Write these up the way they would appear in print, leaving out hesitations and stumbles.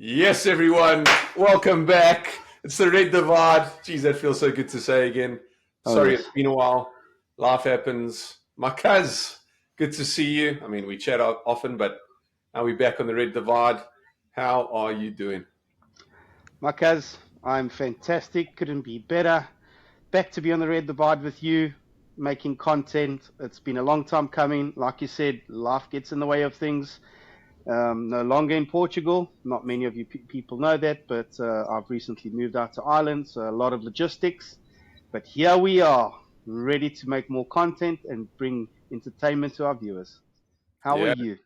Yes, everyone, welcome back. It's the Red Divide. Geez, that feels so good to say again. Oh, Sorry, it's yes. been a while. Life happens. My cuz, good to see you. I mean, we chat often, but now we're back on the Red Divide. How are you doing? Marquez, I'm fantastic. Couldn't be better. Back to be on the Red Divide with you, making content. It's been a long time coming. Like you said, life gets in the way of things. No longer in Portugal. Not many of you people know that, but I've recently moved out to Ireland, so a lot of logistics. But here we are, ready to make more content and bring entertainment to our viewers. How are Yeah, you?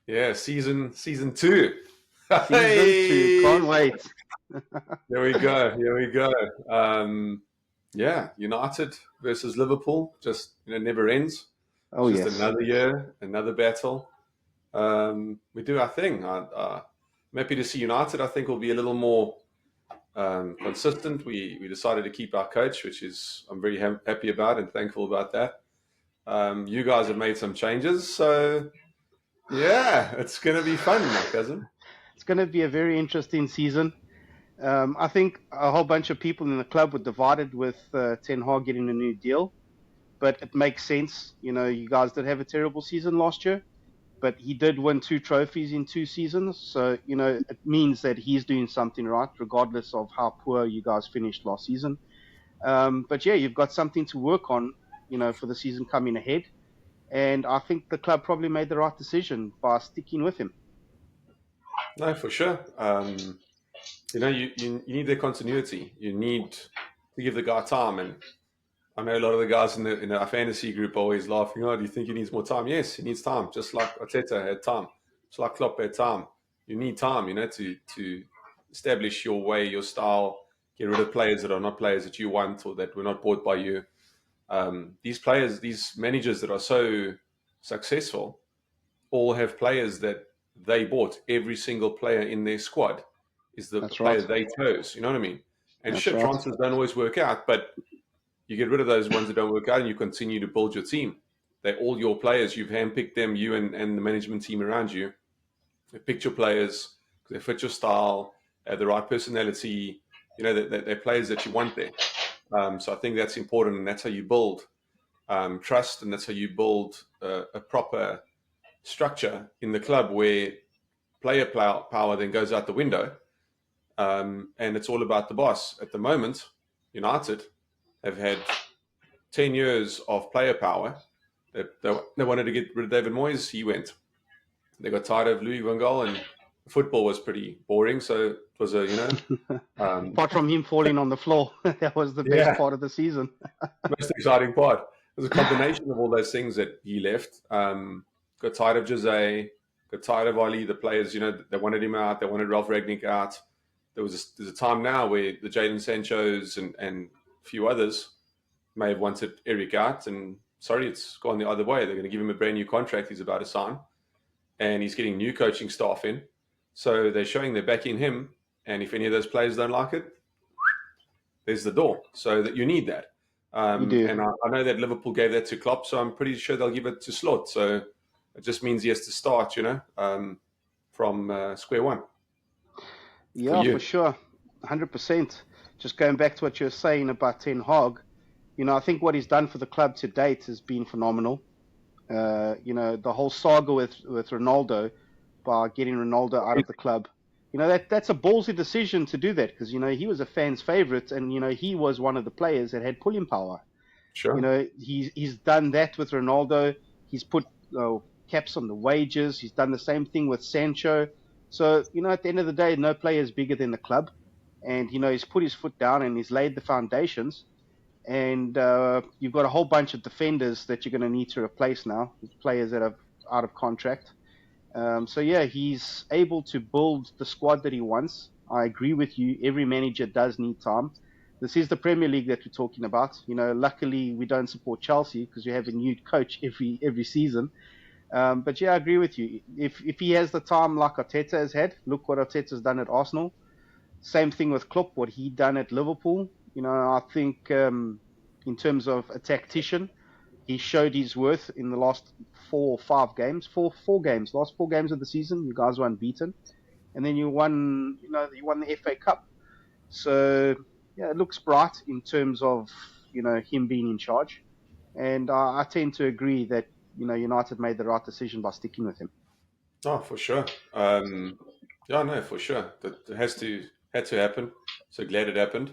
yeah, season two. Season 2. Hey, Can't wait. here we go. Here we go. Yeah, United versus Liverpool just never ends. Oh, It's just yes. another year, another battle. We do our thing. I'm happy to see United. I think will be a little more consistent. We decided to keep our coach, which is I'm very happy about and thankful about that. You guys have made some changes, so yeah, it's going to be fun, my cousin. It's going to be a very interesting season. I think a whole bunch of people in the club were divided with Ten Hag getting a new deal, but it makes sense. You know, you guys did have a terrible season last year, but he did win 2 trophies in 2 seasons. So, you know, it means that he's doing something right, regardless of how poor you guys finished last season. But yeah, you've got something to work on, you know, for the season coming ahead. And I think the club probably made the right decision by sticking with him. No, for sure. You need their continuity. You need to give the guy time, and I know a lot of the guys in our fantasy group are always laughing. Oh, do you think he needs more time? Yes, he needs time. Just like Arteta had time, just like Klopp had time. You need time, to establish your way, your style. Get rid of players that are not players that you want or that were not bought by you. These players, these managers that are so successful, all have players that they bought. Every single player in their squad is the That's player right. they chose. You know what I mean? And That's shit, right. transfers don't always work out, but you get rid of those ones that don't work out and you continue to build your team. They're all your players. You've handpicked them, you and the management team around you. They picked your players because they fit your style, have the right personality. They're players that you want there. So I think that's important, and that's how you build trust, and that's how you build a proper structure in the club where player power then goes out the window, and it's all about the boss. At the moment, United have had 10 years of player power. They wanted to get rid of David Moyes. He went. They got tired of Louis van Gaal, and football was pretty boring. So it was um, Apart from him falling on the floor, that was the best yeah, part of the season. most exciting part. It was a combination of all those things that he left. Got tired of Jose, got tired of Ali, the players, they wanted him out. They wanted Ralph Ragnick out. There's a time now where the Jadon Sanchos and a few others may have wanted Eric out, and sorry, it's gone the other way. They're going to give him a brand new contract he's about to sign, and he's getting new coaching staff in. So they're showing they're backing him, and if any of those players don't like it, there's the door. So that you need that. You do. And I know that Liverpool gave that to Klopp, so I'm pretty sure they'll give it to Slot. So it just means he has to start, from square one for Yeah, for you. sure. 100%. Just going back to what you were saying about Ten Hag, you know, I think what he's done for the club to date has been phenomenal. You know, the whole saga with Ronaldo by getting Ronaldo out of the club. You know, that's a ballsy decision to do that because, you know, he was a fan's favorite and, you know, he was one of the players that had pulling power. You Sure. know, he's done that with Ronaldo. He's put caps on the wages. He's done the same thing with Sancho. So, you know, at the end of the day, no player is bigger than the club. And, you know, he's put his foot down and he's laid the foundations. And you've got a whole bunch of defenders that you're going to need to replace now, players that are out of contract. So, yeah, he's able to build the squad that he wants. I agree with you. Every manager does need time. This is the Premier League that we're talking about. You know, luckily we don't support Chelsea because we have a new coach every season. But yeah, I agree with you. If he has the time like Arteta has had, look what Arteta's done at Arsenal. Same thing with Klopp, what he done at Liverpool. You know, I think in terms of a tactician, he showed his worth in the last 4 or 5 games, four games, last 4 games of the season. You guys were unbeaten, and then you won the FA Cup. So yeah, it looks bright in terms of him being in charge, and I tend to agree that United made the right decision by sticking with him. Oh, for sure. Yeah, no, for sure. That had to happen. So glad it happened.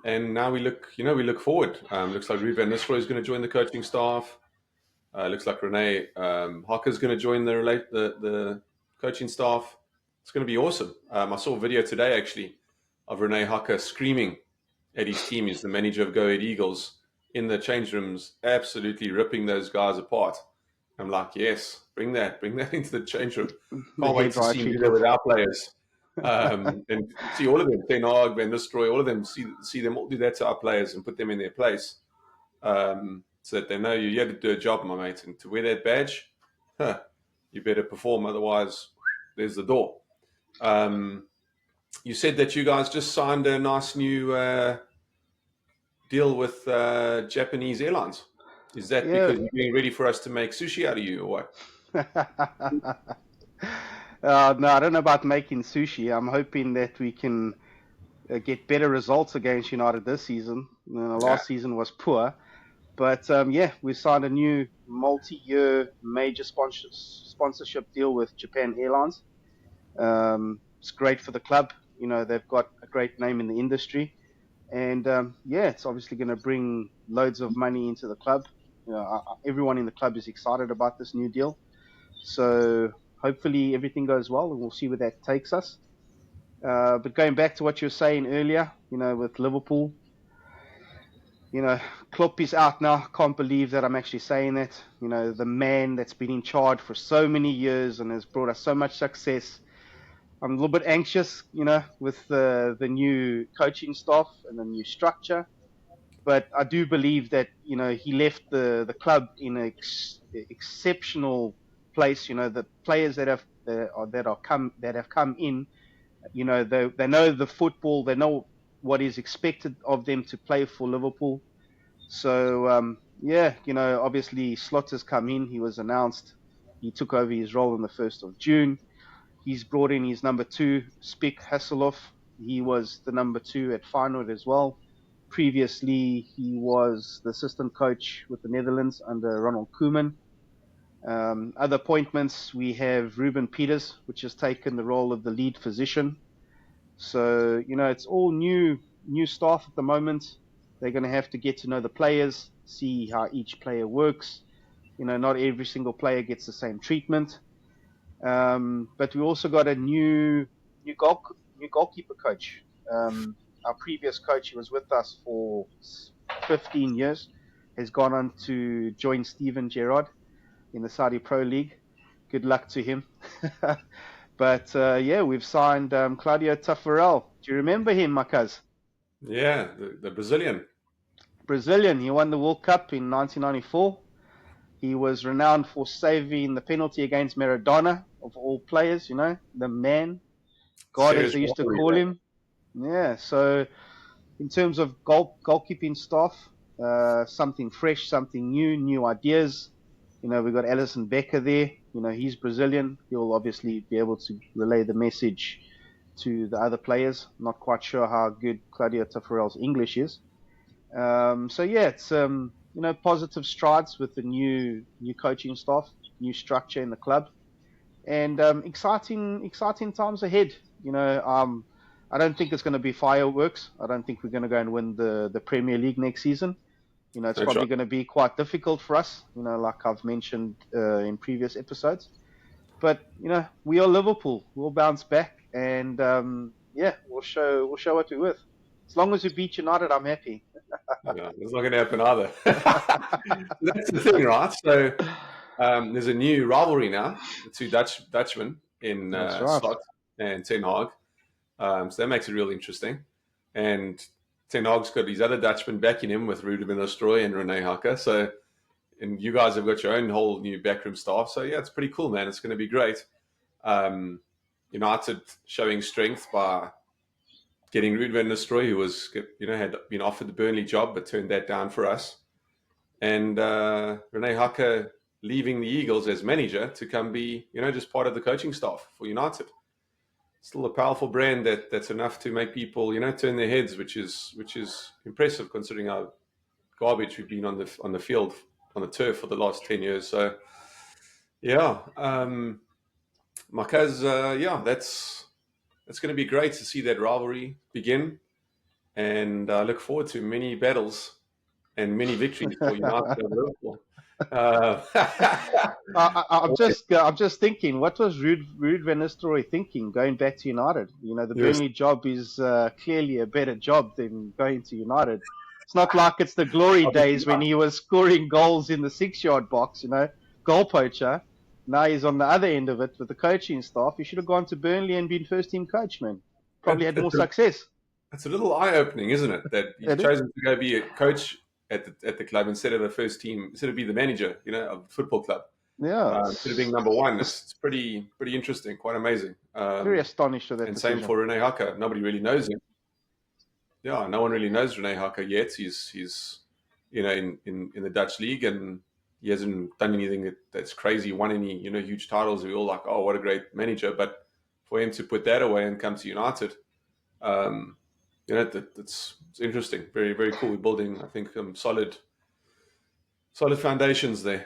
And now we look forward. Looks like Ruben Nistelrooy is going to join the coaching staff. Looks like Renee Hocker is going to join the coaching staff. It's going to be awesome. I saw a video today actually of Renee Hocker screaming at his team. He's the manager of Go Ahead Eagles in the change rooms, absolutely ripping those guys apart. I'm like, yes, bring that into the change room. The Can't wait to hair-dry see him do that with treatment. our players. And see all of them, Ten Hag, Van Nistelrooy, all of them, see them all do that to our players and put them in their place. So that they know you had to do a job, my mate. And to wear that badge, you better perform, otherwise there's the door. You said that you guys just signed a nice new deal with Japanese Airlines. Is that Yeah. because you're getting ready for us to make sushi out of you, or what? No, I don't know about making sushi. I'm hoping that we can get better results against United this season. Yeah. Last season was poor. But yeah, we signed a new multi-year major sponsorship deal with Japan Airlines. It's great for the club. They've got a great name in the industry. And yeah, it's obviously going to bring loads of money into the club. Everyone in the club is excited about this new deal. So hopefully everything goes well, and we'll see where that takes us. But going back to what you were saying earlier, with Liverpool, Klopp is out now. Can't believe that I'm actually saying that. The man that's been in charge for so many years and has brought us so much success. I'm a little bit anxious, with the new coaching staff and the new structure. But I do believe that he left the club in an exceptional place. The players that have come in, they know the football. They know what is expected of them to play for Liverpool. So yeah, obviously Slotter's come in. He was announced. He took over his role on the 1st of June. He's brought in his number 2, Spik Hasselhoff. He was the number 2 at Feyenoord as well. Previously, he was the assistant coach with the Netherlands under Ronald Koeman. Other appointments, we have Ruben Peters, which has taken the role of the lead physician. So, it's all new staff at the moment. They're going to have to get to know the players, see how each player works. Not every single player gets the same treatment. But we also got a new goalkeeper coach. Our previous coach, who was with us for 15 years, has gone on to join Steven Gerrard in the Saudi Pro League. Good luck to him. But yeah, we've signed Claudio Taffarel. Do you remember him, Makaz? Yeah, the Brazilian. Brazilian. He won the World Cup in 1994. He was renowned for saving the penalty against Maradona, of all players, the man, God, as Serious they used to rivalry, call him. Yeah, so in terms of goalkeeping staff, something fresh, something new ideas. We've got Alisson Becker there. He's Brazilian. He'll obviously be able to relay the message to the other players. Not quite sure how good Claudio Taffarel's English is. So yeah, it's positive strides with the new coaching staff, new structure in the club, and exciting times ahead. I don't think it's going to be fireworks. I don't think we're going to go and win the Premier League next season. It's No probably shot. going to be quite difficult for us. Like I've mentioned in previous episodes. But we are Liverpool. We'll bounce back, and yeah, we'll show what we're worth. As long as we beat United, I'm happy. Yeah, it's not going to happen either. That's the thing, right? So there's a new rivalry now. The two Dutchmen in That's right. Slot and Ten Hag. So that makes it real interesting. And Ten Hag's got these other Dutchmen backing him with Ruben Nistelrooy and Renee Hocker. So, and you guys have got your own whole new backroom staff. So yeah, it's pretty cool, man. It's going to be great. United showing strength by getting Ruud van Nistelrooy, who was, had been offered the Burnley job but turned that down for us, and Renee Hocker leaving the Eagles as manager to come be, just part of the coaching staff for United. still a powerful brand that's enough to make people, turn their heads, which is impressive considering how garbage we've been on the field, on the turf for the last 10 years. So yeah, Marquez, that's going to be great to see that rivalry begin, and I look forward to many battles and many victories for United and Liverpool. Uh, I'm just thinking, what was Ruud van Nistelrooy thinking going back to United? The yes, Burnley job is clearly a better job than going to United. It's not like it's the glory days when he was scoring goals in the 6-yard box, goal poacher. Now he's on the other end of it with the coaching staff. He should have gone to Burnley and been first team coach, man. Probably had more success. it's a little eye-opening, isn't it? That he's It is. chosen to go be a coach at the club instead of a first team, instead of be the manager, of a football club. Yeah, Instead of being number one. It's pretty interesting, quite amazing. very astonished with that And decision. same for Rene Haka. Nobody really knows him. Yeah, no one really knows Rene Haka yet. He's in the Dutch league, and he hasn't done anything that's crazy, won any huge titles. We're all like, oh, what a great manager. But for him to put that away and come to United, it's interesting. Very, very cool. We're building, I think, solid foundations there.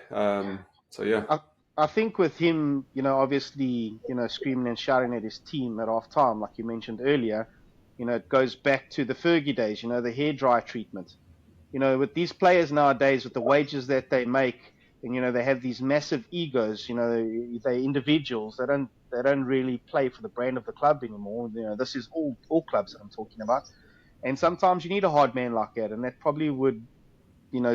So yeah. I think with him, obviously, screaming and shouting at his team at half time, like you mentioned earlier, it goes back to the Fergie days, the hairdryer treatment. With these players nowadays, with the wages that they make, and they have these massive egos. They're individuals. They don't really play for the brand of the club anymore. This is all clubs that I'm talking about. And sometimes you need a hard man like that, and that probably would,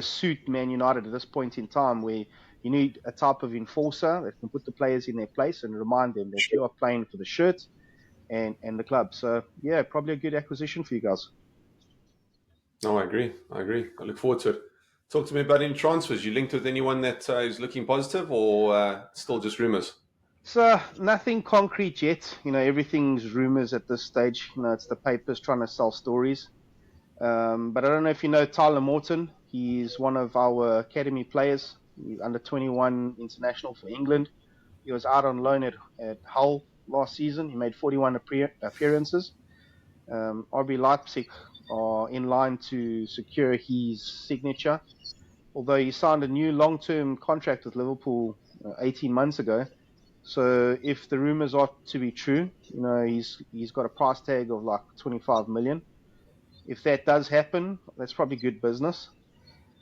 suit Man United at this point in time, where you need a type of enforcer that can put the players in their place and remind them that you are playing for the shirt and the club. So yeah, probably a good acquisition for you guys. No, I agree. I look forward to it. Talk to me about any transfers. You linked with anyone that is looking positive, or still just rumors? So nothing concrete yet. Everything's rumors at this stage. It's the papers trying to sell stories. But I don't know if you know Tyler Morton. He's one of our academy players. He's under 21 international for England. He was out on loan at Hull last season. He made 41 appearances. RB Leipzig are in line to secure his signature, although he signed a new long-term contract with Liverpool 18 months ago. So if the rumors are to be true, he's got a price tag of like 25 million. If that does happen, that's probably good business.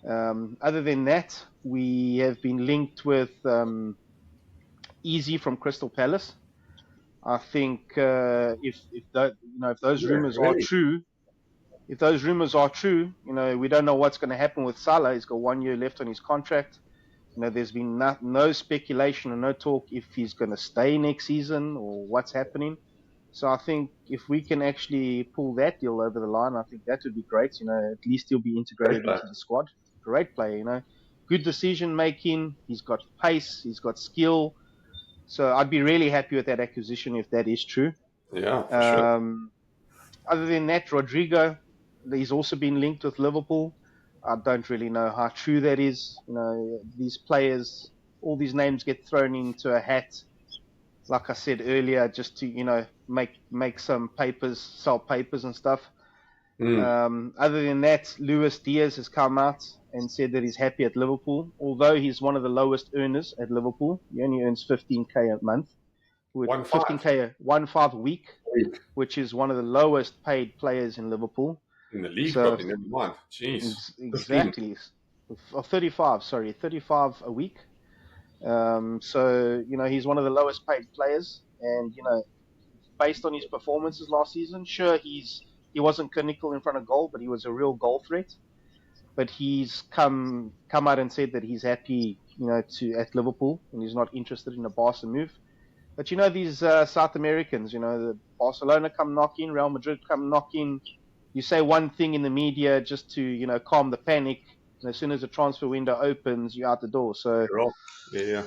Other than that, we have been linked with Easy from Crystal Palace. I think if those rumors are true, we don't know what's going to happen with Salah. He's got 1 year left on his contract. There's been no speculation and no talk if he's going to stay next season or what's happening. So I think if we can actually pull that deal over the line, I think that would be great. At least he'll be integrated into the squad. Great player, good decision making. He's got pace. He's got skill. So I'd be really happy with that acquisition if that is true. Yeah, for sure. Other than that, Rodrigo, he's also been linked with Liverpool. I don't really know how true that is. These players, all these names get thrown into a hat, like I said earlier, just to make some papers, sell papers and stuff. Other than that, Luis Diaz has come out and said that he's happy at Liverpool, although he's one of the lowest earners at Liverpool. He only earns 15k a month, with 15k a week, which is one of the lowest paid players in Liverpool. In the league, probably, never mind. Jeez. Exactly. 35 a week. So, he's one of the lowest paid players. And, based on his performances last season, sure, he wasn't clinical in front of goal, but he was a real goal threat. But he's come out and said that he's happy, at Liverpool, and he's not interested in a Barca move. But, these South Americans, the Barcelona come knocking, Real Madrid come knocking. You say one thing in the media just to, calm the panic. And as soon as the transfer window opens, you're out the door. So, yeah.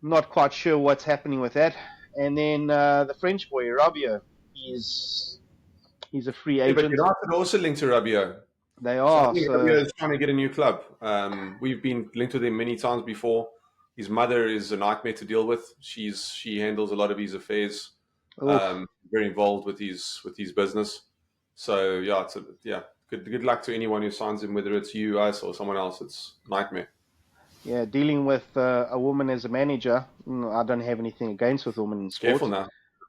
I'm not quite sure what's happening with that. And then the French boy, Rabiot, he's a free agent. But United also linked to Rabiot. They are. So I think Rabiot is trying to get a new club. We've been linked with him many times before. His mother is a nightmare to deal with. She handles a lot of his affairs Oof. very involved with his business. So yeah, good luck to anyone who signs him, whether it's you, us, or someone else. It's nightmare. Yeah, dealing with a woman as a manager, I don't have anything against with women in Careful sport. now.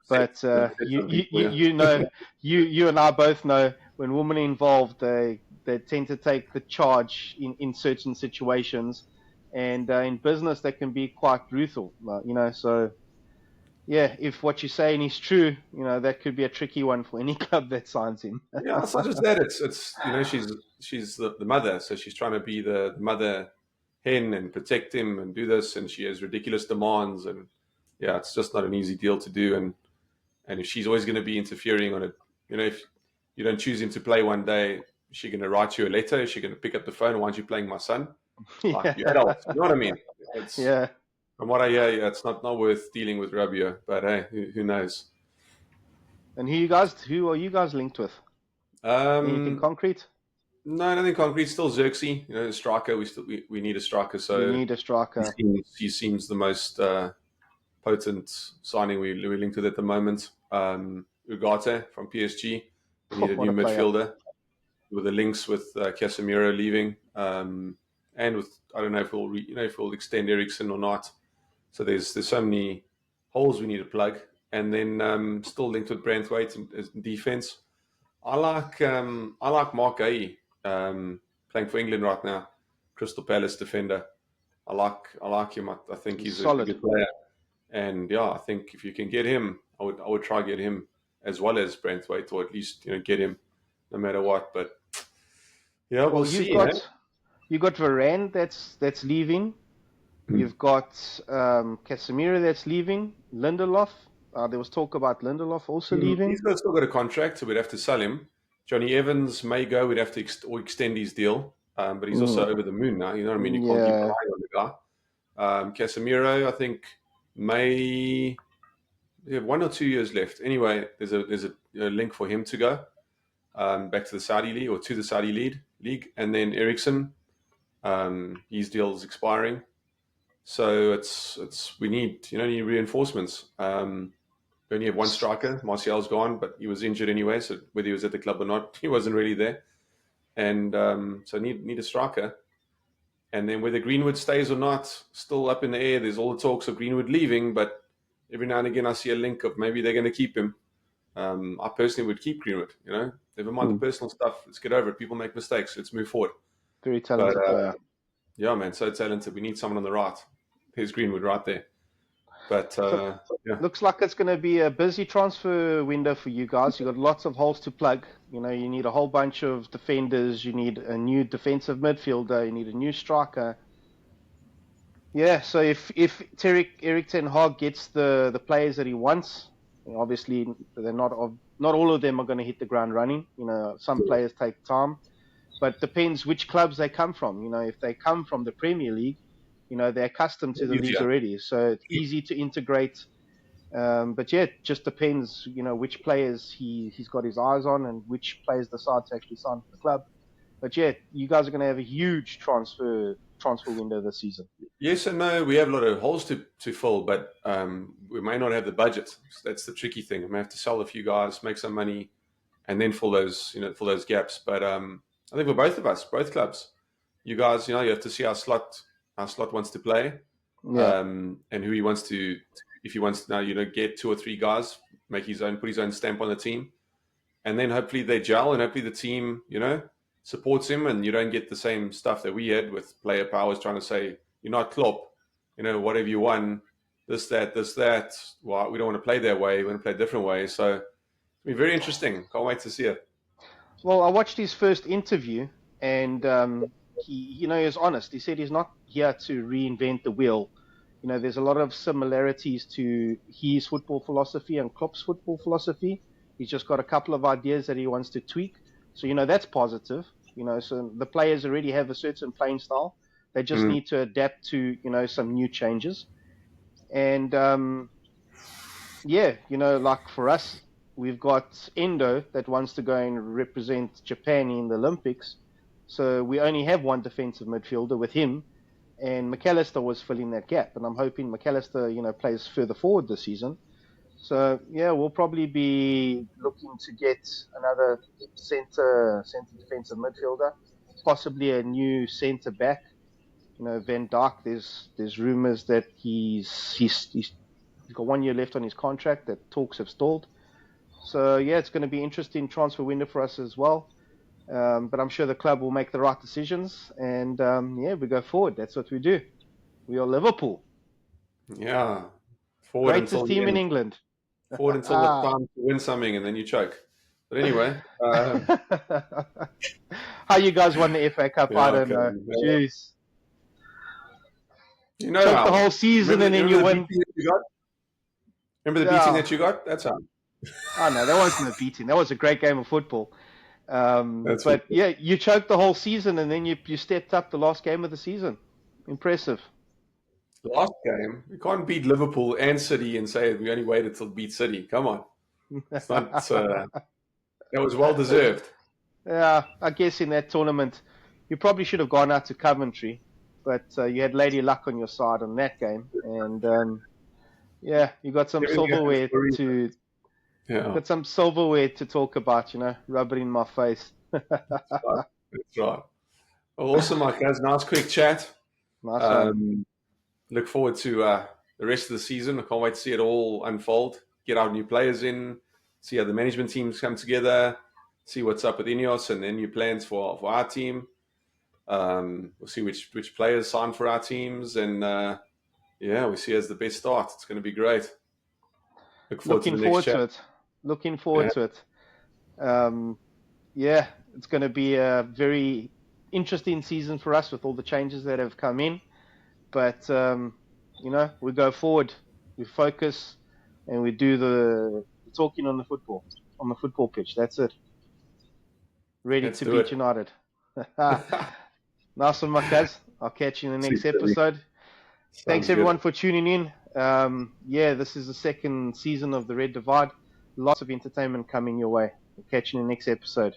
But Said something for you. you know, you and I both know when women are involved, they tend to take the charge in certain situations, and in business that can be quite brutal. So yeah, if what you're saying is true, that could be a tricky one for any club that signs him. Yeah, it's not just that. It's she's the mother, so she's trying to be the mother hen and protect him and do this, and she has ridiculous demands, and yeah, it's just not an easy deal to do. And if she's always going to be interfering on it, if you don't choose him to play one day, is she going to write you a letter? Is she going to pick up the phone? Why aren't you playing my son? Like you Yeah, adults, you know what I mean? It's yeah. from what I hear, yeah, it's not worth dealing with Rabio. But hey, who knows? And who are you guys linked with? Anything Um, concrete? no, nothing concrete. Still Xerxes, the striker. We need a striker. You So need a striker. he seems the most potent signing we're linked with at the moment. Ugarte from PSG. We need a What new a player! midfielder with the links with Casemiro leaving, and with I don't know if we'll extend Ericsson or not. So there's so many holes we need to plug, and then still linked with Branthwaite in defense. I like Mark Gay, playing for England right now, Crystal Palace defender. I like him. I think He's he's a solid. good player, and yeah, I think if you can get him, I would try get him as well as Branthwaite, or at least get him no matter what. But yeah, we'll Well, see. Eh? you got Varane that's leaving. You've got Casemiro that's leaving. Lindelof. There was talk about Lindelof also leaving. Still got a contract, so we'd have to sell him. Johnny Evans may go. We'd have to extend his deal, but he's also Mm, over the moon now. You know what I mean? You can't keep yeah. relying on the guy. Casemiro, I think, may have 1 or 2 years left. Anyway, there's a link for him to go back to the Saudi league or to the Saudi league, and then Ericsson, his deal is expiring. So we need reinforcements. We only have one striker. Martial's gone, but he was injured anyway. So whether he was at the club or not, he wasn't really there. And so need a striker. And then whether Greenwood stays or not, still up in the air. There's all the talks of Greenwood leaving, but every now and again I see a link of maybe they're going to keep him. I personally would keep Greenwood. Never mind the Mm, personal stuff. Let's get over it. People make mistakes. Let's move forward. very But talented player. yeah, man, so talented. We need someone on the right. Here's Greenwood right there. But So yeah, looks like it's going to be a busy transfer window for you guys. You got lots of holes to plug. You need a whole bunch of defenders. You need a new defensive midfielder. You need a new striker. Yeah. So if Eric Ten Hag gets the players that he wants, obviously they're not all of them are going to hit the ground running. Some players take time, but depends which clubs they come from. If they come from the Premier League, they're accustomed to the league easier. already, so it's easy to integrate. But yeah, it just depends, which players he's got his eyes on and which players decide to actually sign for the club. But yeah, you guys are going to have a huge transfer window this season. Yes and no. We have a lot of holes to fill, but we may not have the budget. So that's the tricky thing. We may have to sell a few guys, make some money, and then fill those gaps. But I think for both of us, both clubs, you guys, you have to see how slot wants to play, Yeah. and who he wants to. If he wants to now, get 2 or 3 guys, put his own stamp on the team, and then hopefully they gel, and hopefully the team, supports him, and you don't get the same stuff that we had with player powers trying to say you're not Klopp, what have you won, this that. Well, we don't want to play their way. We want to play a different way. So it'll be very interesting. Can't wait to see it. Well, I watched his first interview, and he was honest. He said he's not here to reinvent the wheel. There's a lot of similarities to his football philosophy and Klopp's football philosophy. He's just got a couple of ideas that he wants to tweak. So, that's positive. So the players already have a certain playing style. They just Mm. need to adapt to, some new changes. And yeah, like for us, we've got Endo that wants to go and represent Japan in the Olympics. So we only have one defensive midfielder with him, and McAllister was filling that gap. And I'm hoping McAllister, plays further forward this season. So yeah, we'll probably be looking to get another center defensive midfielder, possibly a new centre back. Van Dijk. There's rumours that he's got 1 year left on his contract. That talks have stalled. So yeah, it's going to be an interesting transfer window for us as well. But I'm sure the club will make the right decisions, and yeah, we go forward. That's what we do. We are Liverpool, Yeah. Forward greatest until the team in end. England. Forward until it's time to win something, and then you choke. But anyway, How you guys won the FA Cup? yeah, I don't okay. know. Yeah. Jeez, You know choke the how. whole season and then you win. Remember the beating Yeah, that you got? That's how. I know that wasn't a beating. That was a great game of football. That's But what. yeah, you choked the whole season and then you stepped up the last game of the season. Impressive. Last game, you can't beat Liverpool and City and say we only waited till beat City. Come on, it's not. That was well deserved. Yeah, I guess in that tournament, you probably should have gone out to Coventry, but you had Lady Luck on your side on that game, and yeah, you got some Everything happens silverware for a reason. to Yeah, got some silverware to talk about. Rub it in my face. that's right. Well, awesome, Mike. That's a nice quick chat. Nice one. Look forward to the rest of the season. I can't wait to see it all unfold. Get our new players in, see how the management teams come together, see what's up with Ineos and their new plans for our team. We'll see which players sign for our teams, and yeah, we see it as the best start. It's going to be great. Look forward to Looking the next forward chat. to it. Looking forward Yeah, to it. Yeah, it's going to be a very interesting season for us with all the changes that have come in. But we go forward, we focus, and we do the talking on the football pitch. That's it. Ready let's to do beat it. United. Nice one, my cuz. I'll catch you in the See next you, Billy. episode. Thanks Sounds everyone good. for tuning in. Yeah, this is the second season of the Red Divide. Lots of entertainment coming your way. We'll catch you in the next episode.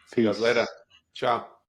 See you guys later. Peace. Ciao.